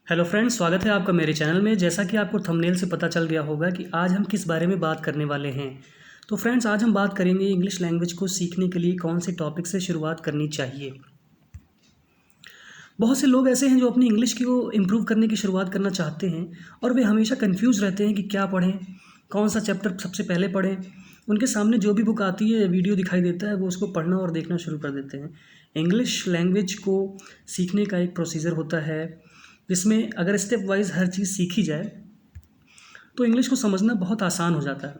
Hello friends, स्वागत है आपका मेरे चैनल में। जैसा कि आपको थंबनेल से पता चल गया होगा कि आज हम किस बारे में बात करने वाले हैं। तो फ्रेंड्स, आज हम बात करेंगे इंग्लिश लैंग्वेज को सीखने के लिए कौन से टॉपिक से शुरुआत करनी चाहिए। बहुत से लोग ऐसे हैं जो अपनी इंग्लिश को इम्प्रूव करने की शुरुआत करना चाहते हैं और वे हमेशा कन्फ्यूज़ रहते हैं कि क्या पढ़ें, कौन सा चैप्टर सबसे पहले पढ़ें। उनके सामने जो भी बुक आती है, वीडियो दिखाई देता है, वो उसको पढ़ना और देखना शुरू कर देते हैं। इंग्लिश लैंग्वेज को सीखने का एक प्रोसीजर होता है जिसमें अगर स्टेप वाइज हर चीज़ सीखी जाए तो इंग्लिश को समझना बहुत आसान हो जाता है।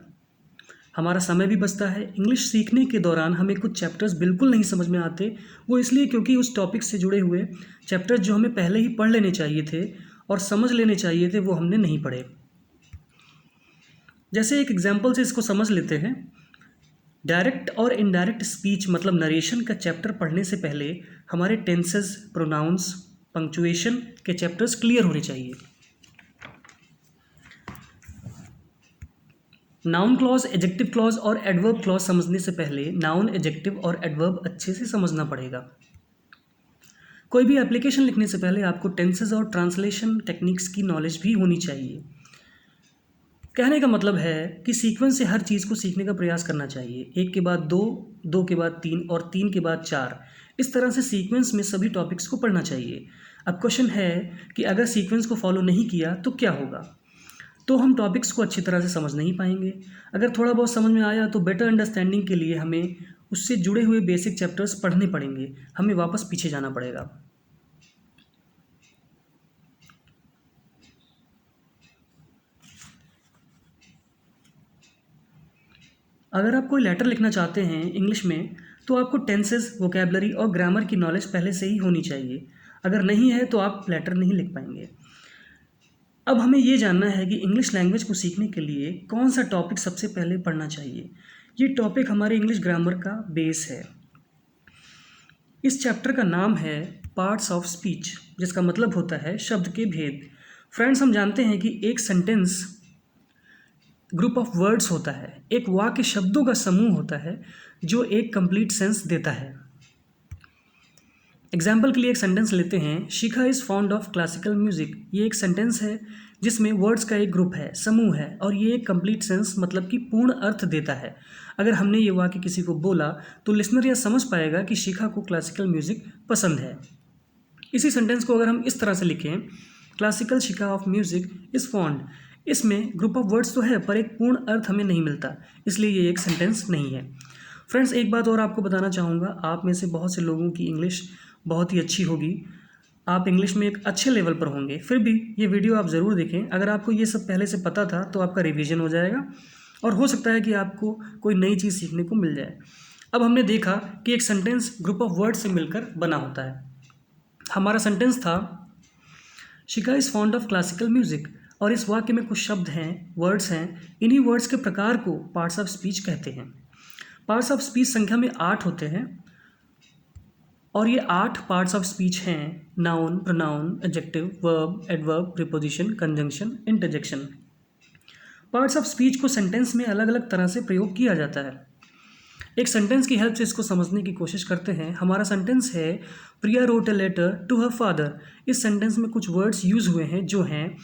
हमारा समय भी बचता है। इंग्लिश सीखने के दौरान हमें कुछ चैप्टर्स बिल्कुल नहीं समझ में आते, वो इसलिए क्योंकि उस टॉपिक से जुड़े हुए चैप्टर्स जो हमें पहले ही पढ़ लेने चाहिए थे और समझ लेने चाहिए थे, वो हमने नहीं पढ़े। जैसे एक एग्जाम्पल से इसको समझ लेते हैं। डायरेक्ट और इनडायरेक्ट स्पीच मतलब नरेशन का चैप्टर पढ़ने से पहले हमारे टेंसेस, प्रोनाउंस, पंक्चुएशन के चैप्टर्स क्लियर होने चाहिए। नाउन क्लॉज, एडजेक्टिव क्लॉज और एडवर्ब क्लॉज समझने से पहले नाउन, एडजेक्टिव और एडवर्ब अच्छे से समझना पड़ेगा। कोई भी एप्लीकेशन लिखने से पहले आपको टेंसेस और ट्रांसलेशन टेक्निक्स की नॉलेज भी होनी चाहिए। कहने का मतलब है कि सीक्वेंस से हर चीज़ को सीखने का प्रयास करना चाहिए। एक के बाद दो, दो के बाद तीन और तीन के बाद चार, इस तरह से सीक्वेंस में सभी टॉपिक्स को पढ़ना चाहिए। अब क्वेश्चन है कि अगर सीक्वेंस को फॉलो नहीं किया तो क्या होगा। तो हम टॉपिक्स को अच्छी तरह से समझ नहीं पाएंगे। अगर थोड़ा बहुत समझ में आया तो बेटर अंडरस्टैंडिंग के लिए हमें उससे जुड़े हुए बेसिक चैप्टर्स पढ़ने पड़ेंगे, हमें वापस पीछे जाना पड़ेगा। अगर आप कोई लेटर लिखना चाहते हैं इंग्लिश में तो आपको टेंसेस, वोकैबलरी और ग्रामर की नॉलेज पहले से ही होनी चाहिए। अगर नहीं है तो आप लेटर नहीं लिख पाएंगे। अब हमें ये जानना है कि इंग्लिश लैंग्वेज को सीखने के लिए कौन सा टॉपिक सबसे पहले पढ़ना चाहिए। ये टॉपिक हमारे इंग्लिश ग्रामर का बेस है। इस चैप्टर का नाम है पार्ट्स ऑफ स्पीच, जिसका मतलब होता है शब्द के भेद। फ्रेंड्स, हम जानते हैं कि एक सेंटेंस ग्रुप ऑफ वर्ड्स होता है, एक वाक्य शब्दों का समूह होता है जो एक कंप्लीट सेंस देता है। एग्जाम्पल के लिए एक सेंटेंस लेते हैं, Shikha is fond of classical music. ये एक सेंटेंस है जिसमें वर्ड्स का एक ग्रुप है, समूह है, और ये एक कंप्लीट सेंस मतलब कि पूर्ण अर्थ देता है। अगर हमने ये वाक्य किसी को बोला तो लिसनर यह समझ पाएगा कि शिखा को क्लासिकल म्यूज़िक पसंद है। इसी सेंटेंस को अगर हम इस तरह से लिखें, classical Shikha of music is fond, इसमें ग्रुप ऑफ वर्ड्स तो है पर एक पूर्ण अर्थ हमें नहीं मिलता, इसलिए ये एक सेंटेंस नहीं है। फ्रेंड्स, एक बात और आपको बताना चाहूँगा, आप में से बहुत से लोगों की इंग्लिश बहुत ही अच्छी होगी, आप इंग्लिश में एक अच्छे लेवल पर होंगे, फिर भी ये वीडियो आप ज़रूर देखें। अगर आपको ये सब पहले से पता था तो आपका रिवीजन हो जाएगा और हो सकता है कि आपको कोई नई चीज़ सीखने को मिल जाए। अब हमने देखा कि एक सेंटेंस ग्रुप ऑफ वर्ड से मिलकर बना होता है। हमारा सेंटेंस था Shikha is fond of classical music, और इस वाक्य में कुछ शब्द हैं, वर्ड्स हैं। इन्हीं वर्ड्स के प्रकार को पार्ट्स ऑफ स्पीच कहते हैं। पार्ट्स ऑफ स्पीच संख्या में 8 होते हैं और ये 8 पार्ट्स ऑफ स्पीच हैं noun, pronoun, adjective, verb, adverb, preposition, conjunction, interjection. Parts of speech को सेंटेंस में अलग अलग तरह से प्रयोग किया जाता है। एक सेंटेंस की हेल्प से इसको समझने की कोशिश करते हैं। हमारा सेंटेंस है Priya wrote a letter to her father. इस सेंटेंस में कुछ वर्ड्स यूज़ हुए हैं जो हैं,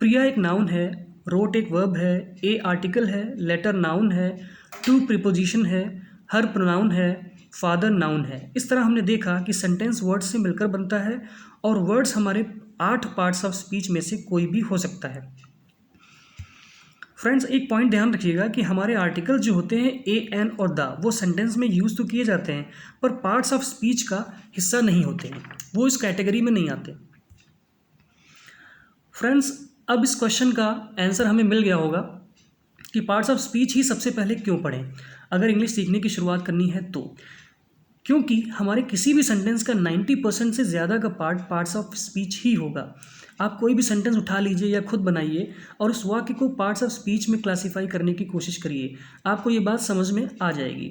प्रिया एक नाउन है, रोट एक वर्ब है, ए आर्टिकल है, लेटर नाउन है, टू प्रीपोजिशन है, हर प्रोनाउन है, फादर नाउन है। इस तरह हमने देखा कि सेंटेंस वर्ड्स से मिलकर बनता है और वर्ड्स हमारे 8 पार्ट्स ऑफ स्पीच में से कोई भी हो सकता है। फ्रेंड्स, एक पॉइंट ध्यान रखिएगा कि हमारे आर्टिकल जो होते हैं ए, एन और द, वो सेंटेंस में यूज़ तो किए जाते हैं पर पार्ट्स ऑफ स्पीच का हिस्सा नहीं होते हैं, वो इस कैटेगरी में नहीं आते। फ्रेंड्स, अब इस क्वेश्चन का आंसर हमें मिल गया होगा कि पार्ट्स ऑफ स्पीच ही सबसे पहले क्यों पढ़ें अगर इंग्लिश सीखने की शुरुआत करनी है तो। क्योंकि हमारे किसी भी सेंटेंस का 90% से ज़्यादा का पार्ट्स ऑफ स्पीच ही होगा। आप कोई भी सेंटेंस उठा लीजिए या खुद बनाइए और उस वाक्य को पार्ट्स ऑफ स्पीच में क्लासीफाई करने की कोशिश करिए, आपको ये बात समझ में आ जाएगी।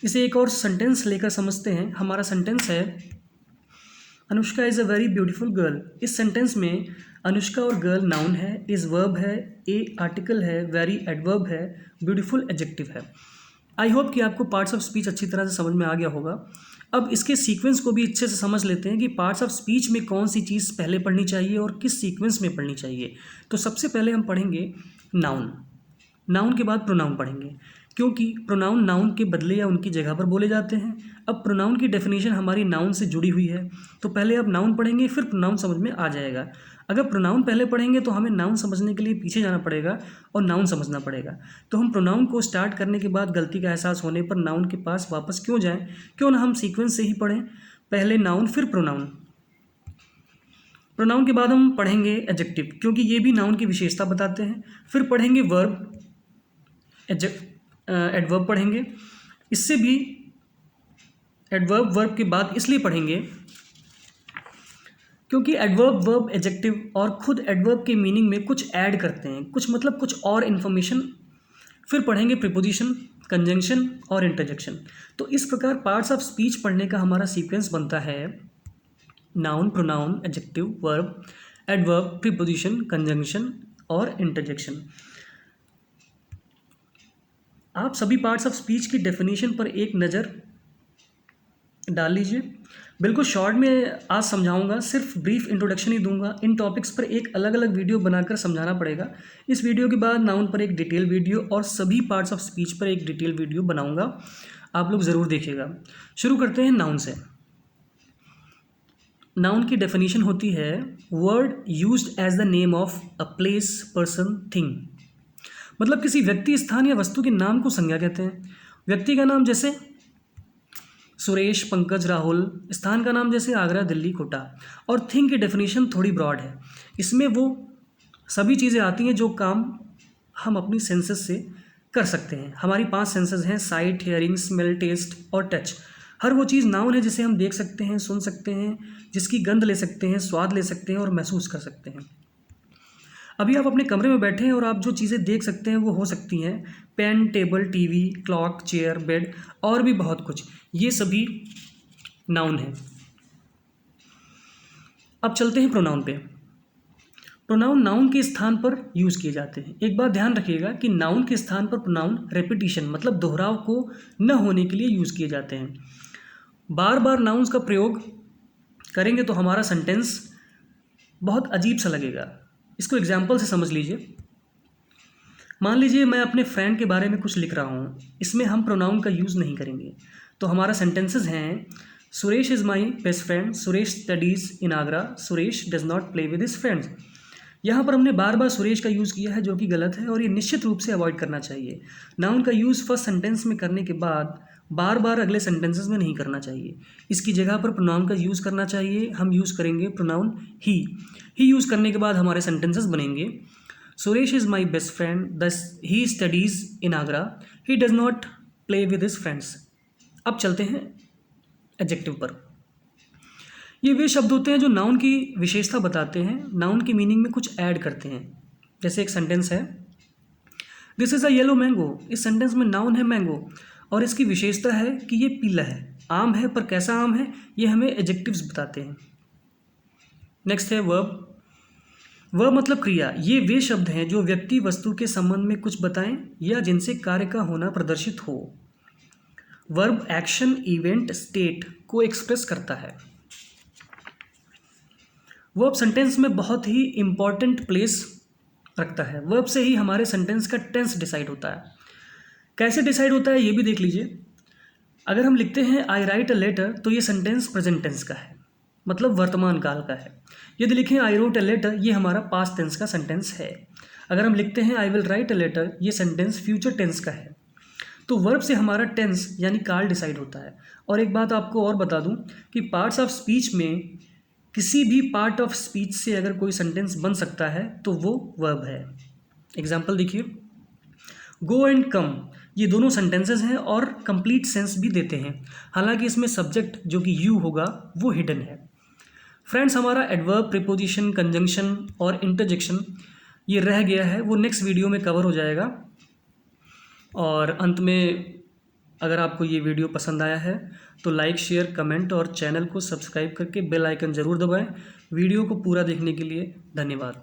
इसे एक और सेंटेंस लेकर समझते हैं। हमारा सेंटेंस है Anushka is a very beautiful girl. इस सेंटेंस में अनुष्का और गर्ल नाउन है, इज़ वर्ब है, ए आर्टिकल है, वेरी एडवर्ब है, ब्यूटीफुल एडजेक्टिव है। आई होप कि आपको पार्ट्स ऑफ स्पीच अच्छी तरह से समझ में आ गया होगा। अब इसके सीक्वेंस को भी अच्छे से समझ लेते हैं कि पार्ट्स ऑफ स्पीच में कौन सी चीज़ पहले पढ़नी चाहिए और किस सीक्वेंस में पढ़नी चाहिए। तो सबसे पहले हम पढ़ेंगे नाउन। नाउन के बाद प्रोनाउन पढ़ेंगे, क्योंकि प्रोनाउन नाउन के बदले या उनकी जगह पर बोले जाते हैं। अब प्रोनाउन की डेफिनेशन हमारी नाउन से जुड़ी हुई है, तो पहले अब नाउन पढ़ेंगे, फिर प्रोनाउन समझ में आ जाएगा। अगर प्रोनाउन पहले पढ़ेंगे तो हमें नाउन समझने के लिए पीछे जाना पड़ेगा और नाउन समझना पड़ेगा। तो हम प्रोनाउन को स्टार्ट करने के बाद गलती का एहसास होने पर नाउन के पास वापस क्यों जाएं, क्यों ना हम सीक्वेंस से ही पढ़ें, पहले नाउन फिर प्रोनाउन। प्रोनाउन के बाद हम पढ़ेंगे एडजेक्टिव, क्योंकि ये भी नाउन की विशेषता बताते हैं। फिर पढ़ेंगे वर्ब, एडवर्ब पढ़ेंगे। इससे भी एडवर्ब वर्ब के बाद इसलिए पढ़ेंगे क्योंकि एडवर्ब वर्ब एडजेक्टिव और खुद एडवर्ब के मीनिंग में कुछ ऐड करते हैं, कुछ मतलब कुछ और इन्फॉर्मेशन। फिर पढ़ेंगे प्रीपोजिशन, कंजंक्शन और इंटरजेक्शन। तो इस प्रकार पार्ट्स ऑफ स्पीच पढ़ने का हमारा सीक्वेंस बनता है noun, pronoun, adjective, verb, adverb, preposition, conjunction और इंटरजेक्शन। आप सभी पार्ट्स ऑफ स्पीच की डेफिनेशन पर एक नज़र डाल लीजिए। बिल्कुल शॉर्ट में आज समझाऊंगा, सिर्फ ब्रीफ इंट्रोडक्शन ही दूंगा। इन टॉपिक्स पर एक अलग अलग वीडियो बनाकर समझाना पड़ेगा। इस वीडियो के बाद नाउन पर एक डिटेल वीडियो और सभी पार्ट्स ऑफ स्पीच पर एक डिटेल वीडियो बनाऊंगा, आप लोग ज़रूर देखिएगा। शुरू करते हैं नाउन से। नाउन की डेफिनेशन होती है word used as the name of a place, person, thing. मतलब किसी व्यक्ति, स्थान या वस्तु के नाम को संज्ञा कहते हैं। व्यक्ति का नाम जैसे सुरेश, पंकज, राहुल। स्थान का नाम जैसे आगरा, दिल्ली, कोटा। और थिंग की डेफिनेशन थोड़ी ब्रॉड है, इसमें वो सभी चीज़ें आती हैं जो काम हम अपनी सेंसेस से कर सकते हैं। हमारी 5 सेंसेस हैं, साइट, हियरिंग, स्मेल, टेस्ट और टच। हर वो चीज़ नाउन है जिसे हम देख सकते हैं, सुन सकते हैं, जिसकी गंध ले सकते हैं, स्वाद ले सकते हैं और महसूस कर सकते हैं। अभी आप अपने कमरे में बैठे हैं और आप जो चीज़ें देख सकते हैं वो हो सकती हैं pen, table, TV, clock, chair, bed और भी बहुत कुछ। ये सभी नाउन है। अब चलते हैं प्रोनाउन पे। प्रोनाउन नाउन के स्थान पर यूज़ किए जाते हैं। एक बात ध्यान रखिएगा कि नाउन के स्थान पर प्रोनाउन रेपिटिशन मतलब दोहराव को न होने के लिए यूज़ किए जाते हैं। बार बार नाउन्स का प्रयोग करेंगे तो हमारा सेंटेंस बहुत अजीब सा लगेगा। इसको एग्जाम्पल से समझ लीजिए। मान लीजिए मैं अपने फ्रेंड के बारे में कुछ लिख रहा हूँ, इसमें हम प्रोनाउन का यूज़ नहीं करेंगे। तो हमारा सेंटेंसेस हैं Suresh is my best friend, Suresh studies in Agra, Suresh does not play with his friends. यहाँ पर हमने बार बार सुरेश का यूज़ किया है जो कि गलत है और ये निश्चित रूप से अवॉइड करना चाहिए। नाउन का यूज़ फर्स्ट सेंटेंस में करने के बाद बार बार अगले सेंटेंसेस में नहीं करना चाहिए। इसकी जगह पर प्रोनाउन का यूज़ करना चाहिए। हम यूज़ करेंगे प्रोनाउन ही यूज़ करने के बाद हमारे सेंटेंसेस बनेंगे Suresh is my best friend, this he studies in Agra, he does not play with his friends. अब चलते हैं एडजेक्टिव पर। ये वे शब्द होते हैं जो नाउन की विशेषता बताते हैं, नाउन की मीनिंग में कुछ ऐड करते हैं। जैसे एक सेंटेंस है this is a yellow mango. इस सेंटेंस में नाउन है मैंगो और इसकी विशेषता है कि ये पीला है। आम है पर कैसा आम है ये हमें एडजेक्टिव्स बताते हैं। नेक्स्ट है वर्ब। वर्ब मतलब क्रिया। ये वे शब्द हैं जो व्यक्ति वस्तु के संबंध में कुछ बताएं या जिनसे कार्य का होना प्रदर्शित हो। वर्ब एक्शन, इवेंट, स्टेट को एक्सप्रेस करता है। वर्ब सेंटेंस में बहुत ही इंपॉर्टेंट प्लेस रखता है। वर्ब से ही हमारे सेंटेंस का टेंस डिसाइड होता है। कैसे डिसाइड होता है ये भी देख लीजिए। अगर हम लिखते हैं आई राइट अ लेटर तो ये सेंटेंस प्रेजेंट टेंस का है, मतलब वर्तमान काल का है। यदि लिखें आई रोट अ लेटर, ये हमारा पास्ट टेंस का सेंटेंस है। अगर हम लिखते हैं I will write a letter, ये सेंटेंस फ्यूचर टेंस का है। तो वर्ब से हमारा टेंस यानी काल डिसाइड होता है। और एक बात आपको और बता दूं कि पार्ट्स ऑफ स्पीच में किसी भी पार्ट ऑफ स्पीच से अगर कोई सेंटेंस बन सकता है तो वो वर्ब है। एग्जाम्पल देखिए, गो एंड कम, ये दोनों सेंटेंसेस हैं और कंप्लीट सेंस भी देते हैं। हालांकि इसमें सब्जेक्ट जो कि यू होगा वो हिडन है। फ्रेंड्स, हमारा एडवर्ब, प्रीपोजिशन, कंजंक्शन और इंटरजेक्शन ये रह गया है, वो नेक्स्ट वीडियो में कवर हो जाएगा। और अंत में अगर आपको ये वीडियो पसंद आया है तो लाइक, शेयर, कमेंट और चैनल को सब्सक्राइब करके बेल आइकन ज़रूर दबाएं। वीडियो को पूरा देखने के लिए धन्यवाद।